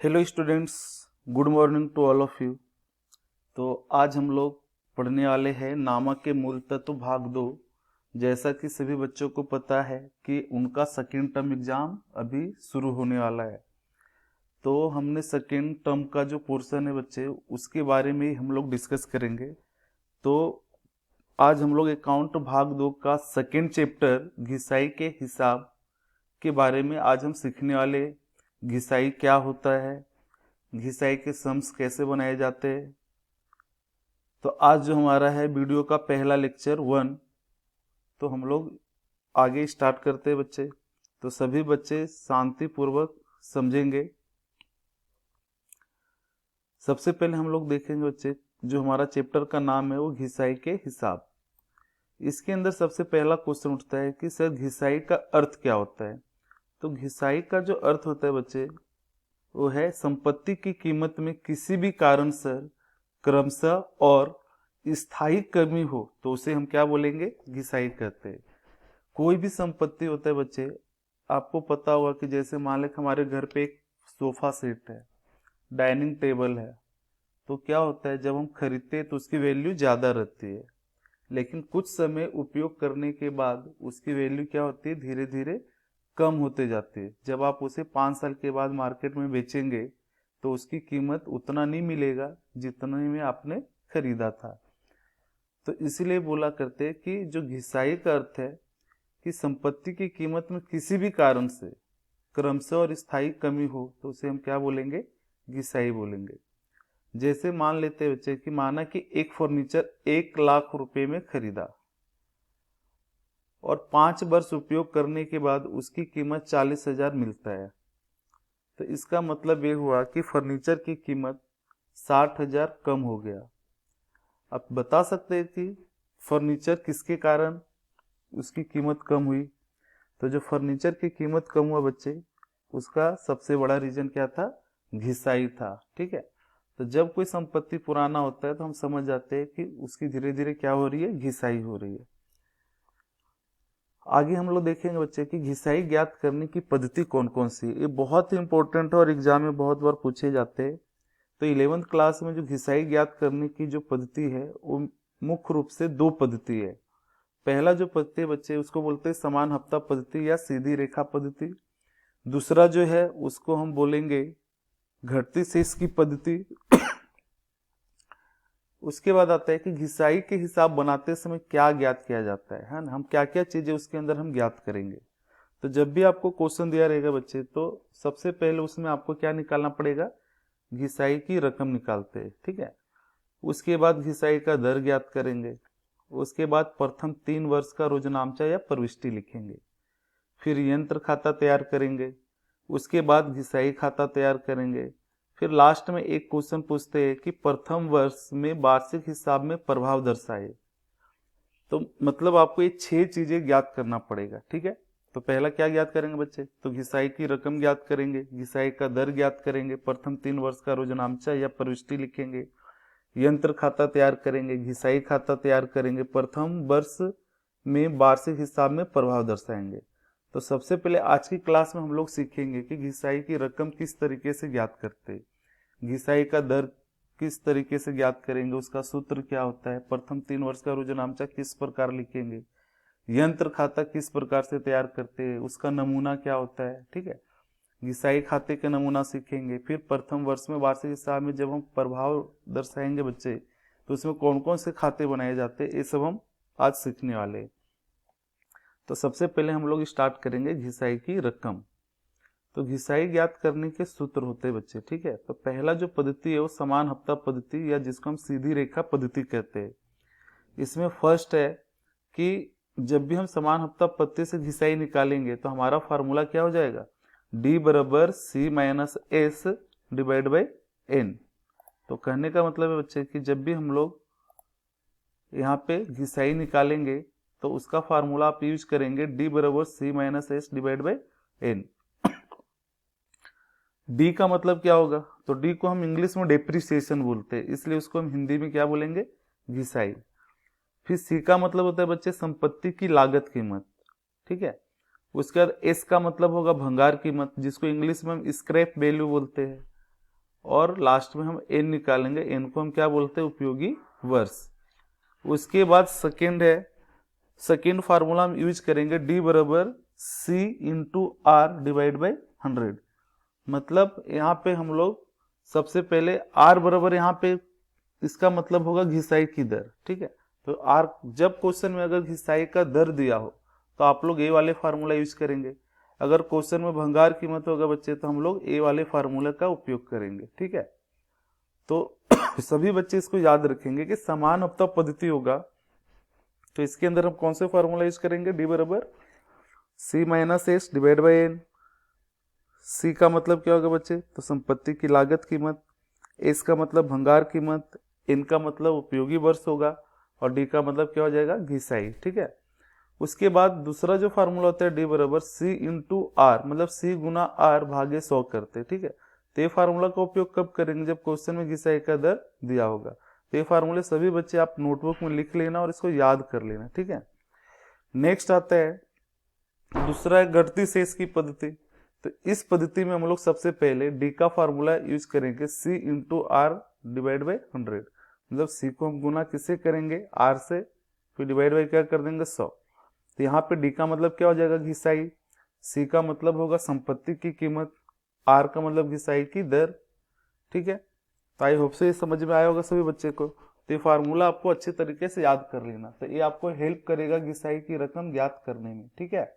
Hello students, good morning to all of you. तो आज हम लोग पढ़ने वाले हैं नामक के मूल तत्व भाग 2। जैसा कि सभी बच्चों को पता है कि उनका सेकेंड टर्म एग्जाम अभी शुरू होने वाला है, तो हमने सेकेंड टर्म का जो पोर्शन है बच्चे उसके बारे में ही हम लोग डिस्कस करेंगे। तो आज हम लोग अकाउंट भाग 2 का सेकेंड चैप्टर घिसाई के हिसाब के बारे में आज हम सीखने वाले। घिसाई क्या होता है, घिसाई के सम्स कैसे बनाए जाते हैं। तो आज जो हमारा है वीडियो का पहला लेक्चर 1, तो हम लोग आगे स्टार्ट करते हैं बच्चे। तो सभी बच्चे शांतिपूर्वक समझेंगे। सबसे पहले हम लोग देखेंगे बच्चे, जो हमारा चैप्टर का नाम है वो घिसाई के हिसाब। इसके अंदर सबसे पहला क्वेश्चन उठता है कि सर घिसाई का अर्थ क्या होता है। तो घिसाई का जो अर्थ होता है बच्चे वो है संपत्ति की कीमत में किसी भी कारण से क्रमशः और स्थायी कमी हो तो उसे हम क्या बोलेंगे, घिसाई कहते हैं। कोई भी संपत्ति होता है बच्चे, आपको पता होगा कि जैसे मान लें हमारे घर पे एक सोफा सेट है, डाइनिंग टेबल है, तो क्या होता है जब हम खरीदते हैं तो उसकी वैल्यू ज़्यादा रहती है, लेकिन कुछ समय उपयोग करने के बाद उसकी वैल्यू क्या होती है, धीरे धीरे कम होते जाती है। जब आप उसे 5 साल के बाद मार्केट में बेचेंगे तो उसकी कीमत उतना नहीं मिलेगा जितने में आपने खरीदा था। तो इसीलिए बोला करते हैं कि जो घिसाई का अर्थ है कि संपत्ति की कीमत में किसी भी कारण से क्रमशः और स्थायी कमी हो तो उसे हम क्या बोलेंगे, घिसाई बोलेंगे। जैसे मान लेते हैं बच्चे कि माना कि एक फर्नीचर 1 लाख रुपए में खरीदा और 5 वर्ष उपयोग करने के बाद उसकी कीमत 40,000 मिलता है, तो इसका मतलब ये हुआ कि फर्नीचर की कीमत 60,000 कम हो गया। आप बता सकते हैं कि फर्नीचर किसके कारण उसकी कीमत कम हुई। तो जो फर्नीचर की कीमत कम हुआ बच्चे, उसका सबसे बड़ा रीजन क्या था, घिसाई था। ठीक है, तो जब कोई संपत्ति पुराना होता है तो हम समझ जाते हैं कि उसकी धीरे धीरे क्या हो रही है, घिसाई हो रही है। आगे हम लोग देखेंगे बच्चे कि घिसाई ज्ञात करने की पद्धति कौन कौन सी है। ये बहुत ही इंपॉर्टेंट है और एग्जाम में बहुत बार पूछे जाते हैं। तो 11th क्लास में जो घिसाई ज्ञात करने की जो पद्धति है वो मुख्य रूप से 2 पद्धति है। पहला जो पद्धति है बच्चे उसको बोलते हैं समान हफ्ता पद्धति या सीधी रेखा पद्धति। दूसरा जो है उसको हम बोलेंगे घटती शेष की पद्धति। उसके बाद आता है कि घिसाई के हिसाब बनाते समय क्या ज्ञात किया जाता है ना, हम क्या क्या चीजें उसके अंदर हम ज्ञात करेंगे। तो जब भी आपको क्वेश्चन दिया रहेगा बच्चे, तो सबसे पहले उसमें आपको क्या निकालना पड़ेगा, घिसाई की रकम निकालते हैं। ठीक है, उसके बाद घिसाई का दर ज्ञात करेंगे। उसके बाद प्रथम 3 वर्ष का रोजनामचा या प्रविष्टि लिखेंगे। फिर यंत्र खाता तैयार करेंगे। उसके बाद घिसाई खाता तैयार करेंगे। फिर लास्ट में एक क्वेश्चन पूछते हैं कि प्रथम वर्ष में वार्षिक हिसाब में प्रभाव दर्शाए। तो मतलब आपको ये 6 चीजें ज्ञात करना पड़ेगा। ठीक है, तो पहला क्या ज्ञात करेंगे बच्चे, तो घिसाई की रकम ज्ञात करेंगे, घिसाई का दर ज्ञात करेंगे, प्रथम 3 वर्ष का रोजनामचा या प्रविष्टि लिखेंगे, यंत्र खाता तैयार करेंगे, घिसाई खाता तैयार करेंगे, प्रथम वर्ष में वार्षिक हिसाब में प्रभाव दर्शाएंगे। तो सबसे पहले आज की क्लास में हम लोग सीखेंगे कि घिसाई की रकम किस तरीके से ज्ञात करते हैं, घिसाई का दर किस तरीके से ज्ञात करेंगे, उसका सूत्र क्या होता है, प्रथम 3 वर्ष का रोजनामचा किस प्रकार लिखेंगे, यंत्र खाता किस प्रकार से तैयार करते हैं, उसका नमूना क्या होता है। ठीक है, घिसाई खाते का नमूना सीखेंगे। फिर प्रथम वर्ष में वार्षिक हिसाब में जब हम प्रभाव दर्शाएंगे बच्चे, तो उसमें कौन कौन से खाते बनाए जाते हैं, ये सब हम आज सीखने वाले हैं। तो सबसे पहले हम लोग स्टार्ट करेंगे घिसाई की रकम। तो घिसाई ज्ञात करने के सूत्र होते हैं बच्चे। ठीक है, तो पहला जो पद्धति है वो समान हफ्ता पद्धति या जिसको हम सीधी रेखा पद्धति कहते हैं। इसमें फर्स्ट है कि जब भी हम समान हफ्ता पद्धति से घिसाई निकालेंगे तो हमारा फार्मूला क्या हो जाएगा, D बराबर C minus S divide by n. तो कहने का मतलब है बच्चे कि जब भी हम लोग यहाँ पे घिसाई निकालेंगे तो उसका फार्मूला आप यूज करेंगे D बराबर C minus S divide by n. D का मतलब क्या होगा, तो डी को हम इंग्लिश में डेप्रिसिएशन बोलते हैं, इसलिए उसको हम हिंदी में क्या बोलेंगे, घिसाई। फिर सी का मतलब होता है बच्चे संपत्ति की लागत कीमत। ठीक है, उसके बाद एस का मतलब होगा भंगार कीमत, जिसको इंग्लिश में हम स्क्रैप वैल्यू बोलते हैं। और लास्ट में हम एन निकालेंगे। एन को हम क्या बोलते हैं, उपयोगी वर्ष। उसके बाद सेकेंड है, सेकेंड फार्मूला हम यूज करेंगे डी बराबर सी इंटू आर डिवाइड बाई 100। मतलब यहाँ पे हम लोग सबसे पहले आर बराबर, यहाँ पे इसका मतलब होगा घिसाई की दर, ठीक है। तो आर, जब क्वेश्चन में अगर घिसाई का दर दिया हो तो आप लोग ए वाले फार्मूला यूज करेंगे। अगर क्वेश्चन में भंगार कीमत होगा बच्चे तो हम लोग ए वाले फार्मूला का उपयोग करेंगे, ठीक है। तो सभी बच्चे इसको याद रखेंगे कि समान हफ्ता पद्धति होगा तो इसके अंदर हम कौन से फार्मूला यूज करेंगे, डी बराबर सी minus S divide by N. C का मतलब क्या होगा बच्चे, तो संपत्ति की लागत कीमत, एस का मतलब भंगार कीमत, एन का मतलब उपयोगी वर्ष होगा और डी का मतलब क्या हो जाएगा, घिसाई, ठीक है। उसके बाद दूसरा जो फार्मूला होता है डी बराबर सी इंटू आर, मतलब सी गुना आर भागे 100 करते, ठीक है। तो ये फार्मूला का उपयोग कब करेंगे, जब क्वेश्चन में घिसाई का दर दिया होगा। तो ये फार्मूले सभी बच्चे आप नोटबुक में लिख लेना और इसको याद कर लेना, ठीक है। नेक्स्ट आता है दूसरा है घटती शेष की पद्धति। तो इस पद्धति में हम लोग सबसे पहले डी का फार्मूला यूज करेंगे सी इंटू आर डिवाइड बाई 100। मतलब सी को हम गुना किससे करेंगे, आर से, फिर डिवाइड बाई क्या कर देंगे 100। तो यहाँ पे डी का मतलब क्या हो जाएगा, घिसाई। सी का मतलब होगा संपत्ति की कीमत, आर का मतलब घिसाई की दर, ठीक है। तो आई होप से ये समझ में आया होगा सभी बच्चे को। तो ये फार्मूला आपको अच्छे तरीके से याद कर लेना, तो ये आपको हेल्प करेगा घिसाई की रकम ज्ञात करने में, ठीक है।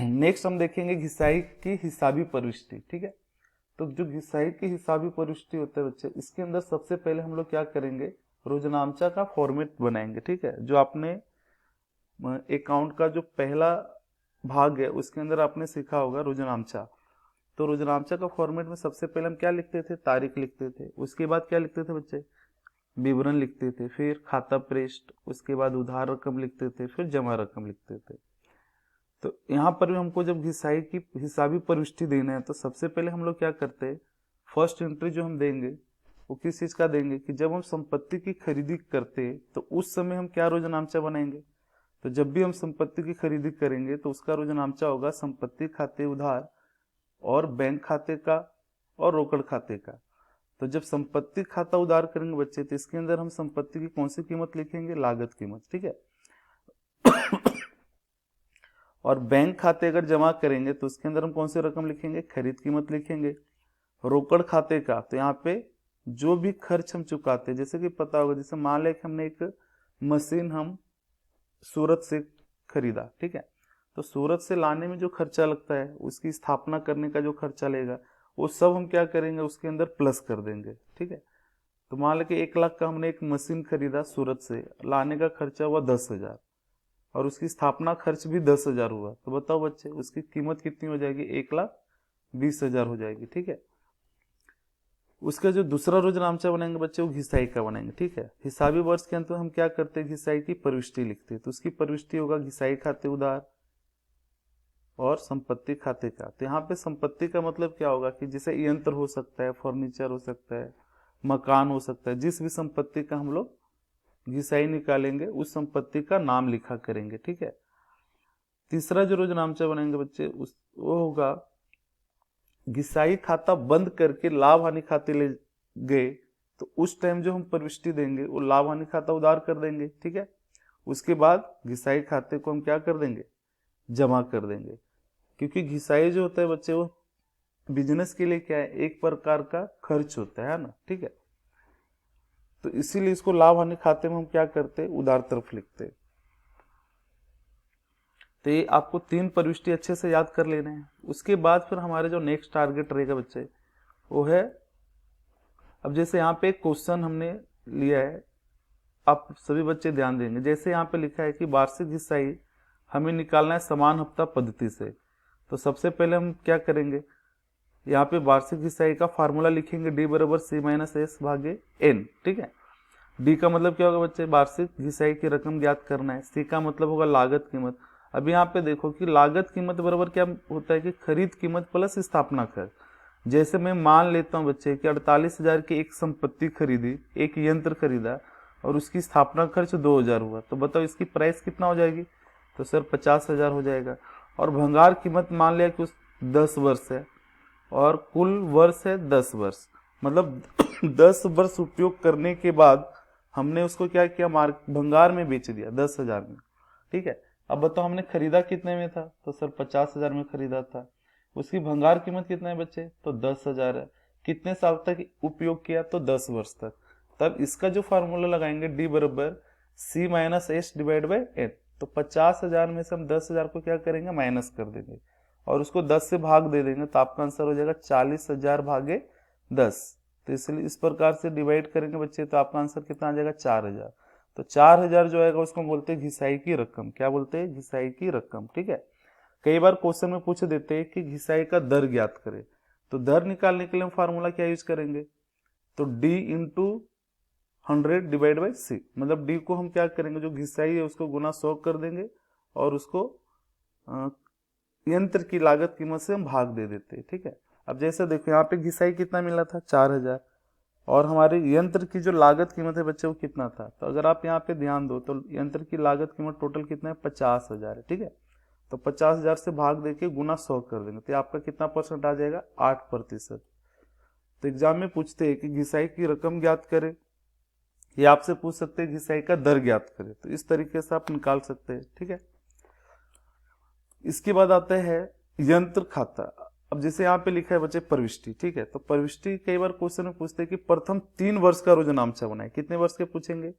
नेक्स्ट हम देखेंगे घिसाई की हिसाबी प्रविष्टि, ठीक है। तो जो घिसाई की हिसाबी प्रविष्टि होता है बच्चे, इसके अंदर सबसे पहले हम लोग क्या करेंगे, रोजनामचा का फॉर्मेट बनाएंगे, ठीक है। जो आपने अकाउंट का जो पहला भाग है उसके अंदर आपने सीखा होगा रोजनामचा। तो रोजनामचा का फॉर्मेट में सबसे पहले हम क्या लिखते थे, तारीख लिखते थे। उसके बाद क्या लिखते थे बच्चे, विवरण लिखते थे, फिर खाता पृष्ठ, उसके बाद उधार रकम लिखते थे, फिर जमा रकम लिखते थे। तो यहाँ पर भी हमको जब घिसाई की हिसाबी प्रविष्टि देना है तो सबसे पहले हम लोग क्या करते हैं, फर्स्ट एंट्री जो हम देंगे वो किस चीज का देंगे कि जब हम संपत्ति की खरीदी करते हैं तो उस समय हम क्या रोजनामचा बनाएंगे। तो जब भी हम संपत्ति की खरीदी करेंगे तो उसका रोजनामचा होगा संपत्ति खाते उधार और बैंक खाते का और रोकड़ खाते का। तो जब संपत्ति खाता उधार करेंगे बच्चे तो इसके अंदर हम संपत्ति की कौन सी कीमत लिखेंगे, लागत कीमत, ठीक है। और बैंक खाते अगर जमा करेंगे तो उसके अंदर हम कौन सी रकम लिखेंगे, खरीद कीमत लिखेंगे। रोकड़ खाते का तो यहाँ पे जो भी खर्च हम चुकाते हैं, जैसे कि पता होगा, जैसे मान लें कि हमने एक मशीन हम सूरत से खरीदा, ठीक है। तो सूरत से लाने में जो खर्चा लगता है, उसकी स्थापना करने का जो खर्चा लगेगा, वो सब हम क्या करेंगे, उसके अंदर प्लस कर देंगे, ठीक है। तो मान लें कि 1 लाख का हमने एक मशीन खरीदा सूरत से, लाने का खर्चा हुआ 10,000 और उसकी स्थापना खर्च भी 10,000 हुआ। तो बताओ बच्चे उसकी कीमत कितनी हो जाएगी, 1,20,000 हो जाएगी, ठीक है। उसका जो दूसरा रोजनामचा बनाएंगे बच्चे वो घिसाई का बनाएंगे, ठीक है। हिसाबी वर्ष के अंत में हम क्या करते हैं, घिसाई की प्रविष्टि लिखते हैं। तो उसकी प्रविष्टि होगा घिसाई खाते उधार और संपत्ति खाते का। तो यहाँ पे संपत्ति का मतलब क्या होगा कि जैसे यंत्र हो सकता है, फर्नीचर हो सकता है, मकान हो सकता है, जिस भी संपत्ति का हम लोग घिसाई निकालेंगे उस संपत्ति का नाम लिखा करेंगे, ठीक है। तीसरा जो रोजनामचा बनाएंगे बच्चे वो होगा घिसाई खाता बंद करके लाभ हानि खाते ले गए तो उस टाइम जो हम प्रविष्टि देंगे वो लाभ हानि खाता उधार कर देंगे, ठीक है। उसके बाद घिसाई खाते को हम क्या कर देंगे, जमा कर देंगे। क्योंकि घिसाई जो होता है बच्चे वो बिजनेस के लिए क्या है, एक प्रकार का खर्च होता है ना, ठीक है। तो इसीलिए इसको लाभ हानि खाते में हम क्या करते हैं, उधार तरफ लिखते हैं। तो ये आपको 3 प्रविष्टि अच्छे से याद कर लेने हैं। उसके बाद फिर हमारे जो नेक्स्ट टारगेट रहेगा बच्चे वो है, अब जैसे यहाँ पे एक क्वेश्चन हमने लिया है, आप सभी बच्चे ध्यान देंगे। जैसे यहाँ पे लिखा है कि वार्षिक घिसाई हमें निकालना है समान हफ्ता पद्धति से। तो सबसे पहले हम क्या करेंगे, यहाँ पे वार्षिक घिसाई का फार्मूला लिखेंगे डी बराबर सी माइनस एस भागे एन, ठीक है। डी का मतलब क्या होगा बच्चे, वार्षिक घिसाई की रकम ज्ञात करना है। सी का मतलब होगा लागत कीमत। अब यहाँ पे देखो कि लागत कीमत बराबर क्या होता है कि खरीद कीमत प्लस स्थापना खर्च। जैसे मैं मान लेता हूँ बच्चे कि 48,000 की एक संपत्ति खरीदी, एक यंत्र खरीदा और उसकी स्थापना खर्च 2,000 हुआ, तो बताओ इसकी प्राइस कितना हो जाएगी, तो सर 50,000 हो जाएगा। और भंगार कीमत मान लिया कि उस 10 वर्ष है, और कुल वर्ष है 10 वर्ष, मतलब 10 वर्ष उपयोग करने के बाद हमने उसको क्या किया, भंगार में बेच दिया 10,000 में। ठीक है, अब बताओ हमने खरीदा कितने में था, तो सर 50,000 में खरीदा था। उसकी भंगार कीमत कितना है बच्चे, तो 10,000 है। कितने साल तक उपयोग किया, तो 10 वर्ष तक। तब इसका जो फार्मूला लगाएंगे डी बराबर सी minus S divide by n. तो 50,000 में से हम 10,000 को क्या करेंगे, माइनस कर देंगे और उसको 10 से भाग दे देंगे, तो आपका आंसर हो जाएगा 40,000 भागे 10। तो इसलिए इस प्रकार से डिवाइड करेंगे बच्चे, तो आपका आंसर कितना आ जाएगा, 4,000। तो 4,000 जो आएगा उसको बोलते हैं घिसाई की रकम। क्या बोलते हैं, घिसाई की रकम। ठीक है, कई बार क्वेश्चन में पूछ देते हैं कि घिसाई का दर ज्ञात करें, तो दर निकालने के लिए हम फार्मूला क्या यूज करेंगे, तो डी इंटू 100 डिवाइड बाई सी। मतलब डी को हम क्या करेंगे, जो घिसाई है उसको गुना 100 कर देंगे और उसको यंत्र की लागत कीमत से हम भाग दे देते हैं। ठीक है, अब जैसे देखो यहाँ पे घिसाई कितना मिला था, 4,000, और हमारे यंत्र की जो लागत कीमत है बच्चे वो कितना था, तो अगर आप यहाँ पे ध्यान दो तो यंत्र की लागत कीमत टोटल कितना है, 50,000 है। ठीक है, तो 50,000 से भाग देके गुना 100 कर देंगे, तो आपका कितना परसेंट आ जाएगा, 8%। तो एग्जाम में पूछते हैं कि घिसाई की रकम ज्ञात करें, या आपसे पूछ सकते हैं घिसाई का दर ज्ञात करें, तो इस तरीके से आप निकाल सकते हैं। ठीक है, इसके बाद आता है यंत्र खाता। अब जैसे यहाँ पे लिखा है बच्चे प्रविष्टि। ठीक है, तो प्रविष्टि कई बार क्वेश्चन में पूछते हैं कि प्रथम 3 वर्ष का रोजनामचा बनाए। कितने वर्ष के पूछेंगे,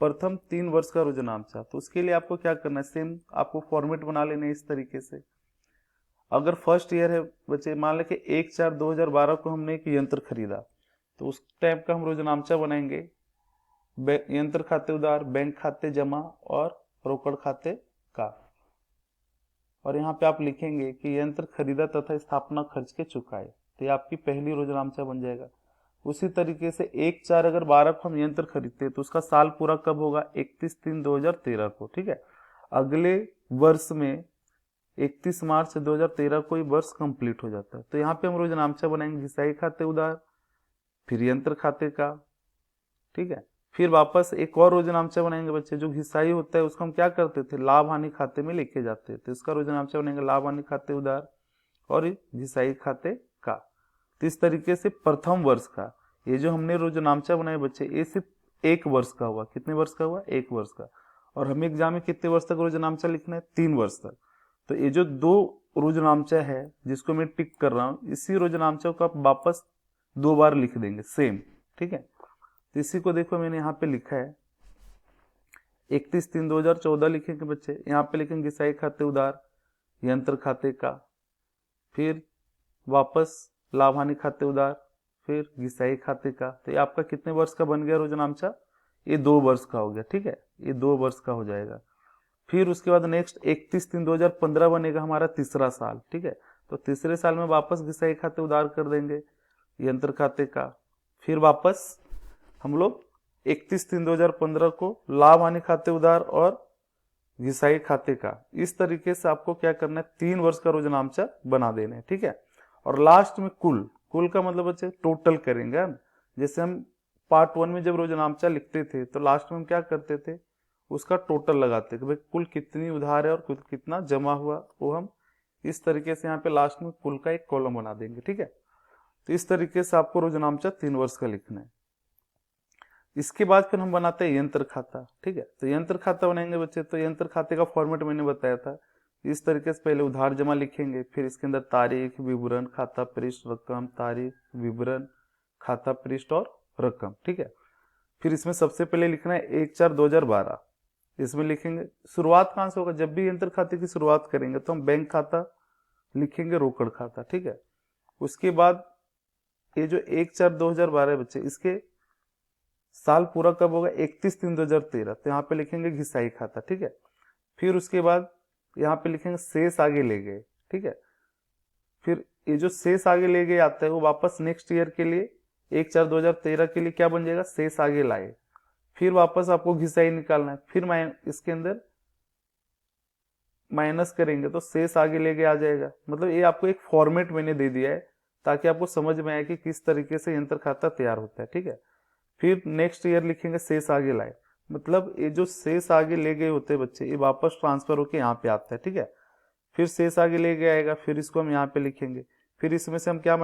प्रथम 3 वर्ष का रोजनामचा। तो उसके लिए आपको क्या करना है, सेम आपको फॉर्मेट बना लेना है इस तरीके से। अगर फर्स्ट ईयर है बच्चे, मान लें कि 1/4/2012 को हमने एक यंत्र खरीदा, तो उस टाइप का हम रोजनामचा बनाएंगे। यंत्र खाते उधार, बैंक खाते जमा और रोकड़ खाते का। और यहाँ पे आप लिखेंगे कि यंत्र खरीदा तथा स्थापना खर्च के चुकाए, तो ये आपकी पहली रोजनामचा बन जाएगा। उसी तरीके से 1/4/2012 को हम यंत्र खरीदते हैं, तो उसका साल पूरा कब होगा, 31/3/2013 को। ठीक है, अगले वर्ष में 31 मार्च 2013 को ये वर्ष कंप्लीट हो जाता है। तो यहाँ पे हम रोजनामचा बनाएंगे घिसाई खाते उधार, फिर यंत्र खाते का। ठीक है, फिर वापस एक और रोजनामचा बनाएंगे बच्चे। जो घिसाई होता है उसको हम क्या करते थे, लाभ हानि खाते में लेके जाते थे, इसका रोजनामचा बनाएंगे लाभ हानि खाते उधार और घिसाई खाते का। तो इस तरीके से प्रथम वर्ष का ये जो हमने रोजनामचा बनाए बच्चे, ये सिर्फ 1 वर्ष का हुआ। कितने वर्ष का हुआ, 1 वर्ष का। और हमें एग्जाम में कितने वर्ष तक रोजनामचा लिखना है, 3 वर्ष तक। तो ये जो 2 रोजनामचा है जिसको मैं टिक कर रहा हूं, इसी रोजनामचा को आप वापस 2 बार लिख देंगे सेम। ठीक है, तो इसी को देखो मैंने यहाँ पे लिखा है 31/3/2014 लिखेंगे बच्चे। यहाँ पे लिखेंगे घिसाई खाते उधार, यंत्र खाते का, फिर वापस लाभ हानि खाते उधार, फिर घिसाई खाते का। तो ये आपका कितने वर्ष का बन गया रोजनामचा, ये 2 वर्ष का हो गया। ठीक है, ये 2 वर्ष का हो जाएगा। फिर उसके बाद नेक्स्ट 31/3/2015 बनेगा हमारा तीसरा साल। ठीक है, तो तीसरे साल में वापस घिसाई खाते उधार कर देंगे, यंत्र खाते का। फिर वापस हम लोग 31/3/2015 को लाभ हानि खाते उधार और घिसाई खाते का। इस तरीके से आपको क्या करना है, 3 वर्ष का रोजनामचा बना देना है। ठीक है, और लास्ट में कुल का मतलब बच्चे टोटल करेंगे। जैसे हम पार्ट 1 में जब रोजनामचा लिखते थे तो लास्ट में हम क्या करते थे, उसका टोटल लगाते थे, भाई कुल कितनी उधार है और कुल कितना जमा हुआ, वो हम इस तरीके से यहाँ पे लास्ट में कुल का एक कॉलम बना देंगे। ठीक है, तो इस तरीके से आपको रोजनामचा 3 वर्ष का लिखना है। इसके बाद फिर हम बनाते हैं यंत्र खाता। ठीक है, तो यंत्र खाता बनाएंगे बच्चे, तो यंत्र खाते का फॉर्मेट मैंने बताया था। इस तरीके से पहले उधार जमा लिखेंगे, फिर इसके अंदर तारीख, विवरण, खाता पृष्ठ, रकम, तारीख, विवरण, खाता पृष्ठ और रकम। ठीक है, फिर इसमें सबसे पहले लिखना है 1/4/2012। इसमें लिखेंगे शुरुआत कहाँ से होगा, जब भी यंत्र खाते की शुरुआत करेंगे तो हम बैंक खाता लिखेंगे, रोकड़ खाता। ठीक है, उसके बाद ये जो 1/4/2012 बच्चे, इसके साल पूरा कब होगा, 31/3/2013। तो यहाँ पे लिखेंगे घिसाई खाता। ठीक है, फिर उसके बाद यहाँ पे लिखेंगे शेष आगे ले गए। ठीक है, फिर ये जो शेष आगे ले गए आता है वो वापस नेक्स्ट ईयर के लिए 1/4/2013 के लिए क्या बन जाएगा, शेष आगे लाए। फिर वापस आपको घिसाई निकालना है, फिर इसके अंदर माइनस करेंगे तो शेष आगे ले गए आ जाएगा। मतलब ये आपको एक फॉर्मेट मैंने दे दिया है ताकि आपको समझ में आए कि किस तरीके से यंत्र खाता तैयार होता है। ठीक है, फिर नेक्स्ट ईयर लिखेंगे शेष आगे लाए। मतलब ये जो शेष आगे ले गए होते हैं बच्चे, ये वापस ट्रांसफर होके यहाँ पे आता है। ठीक है, फिर शेष आगे ले गए आएगा, फिर इसको हम यहाँ पे लिखेंगे, फिर इसमें से हम क्या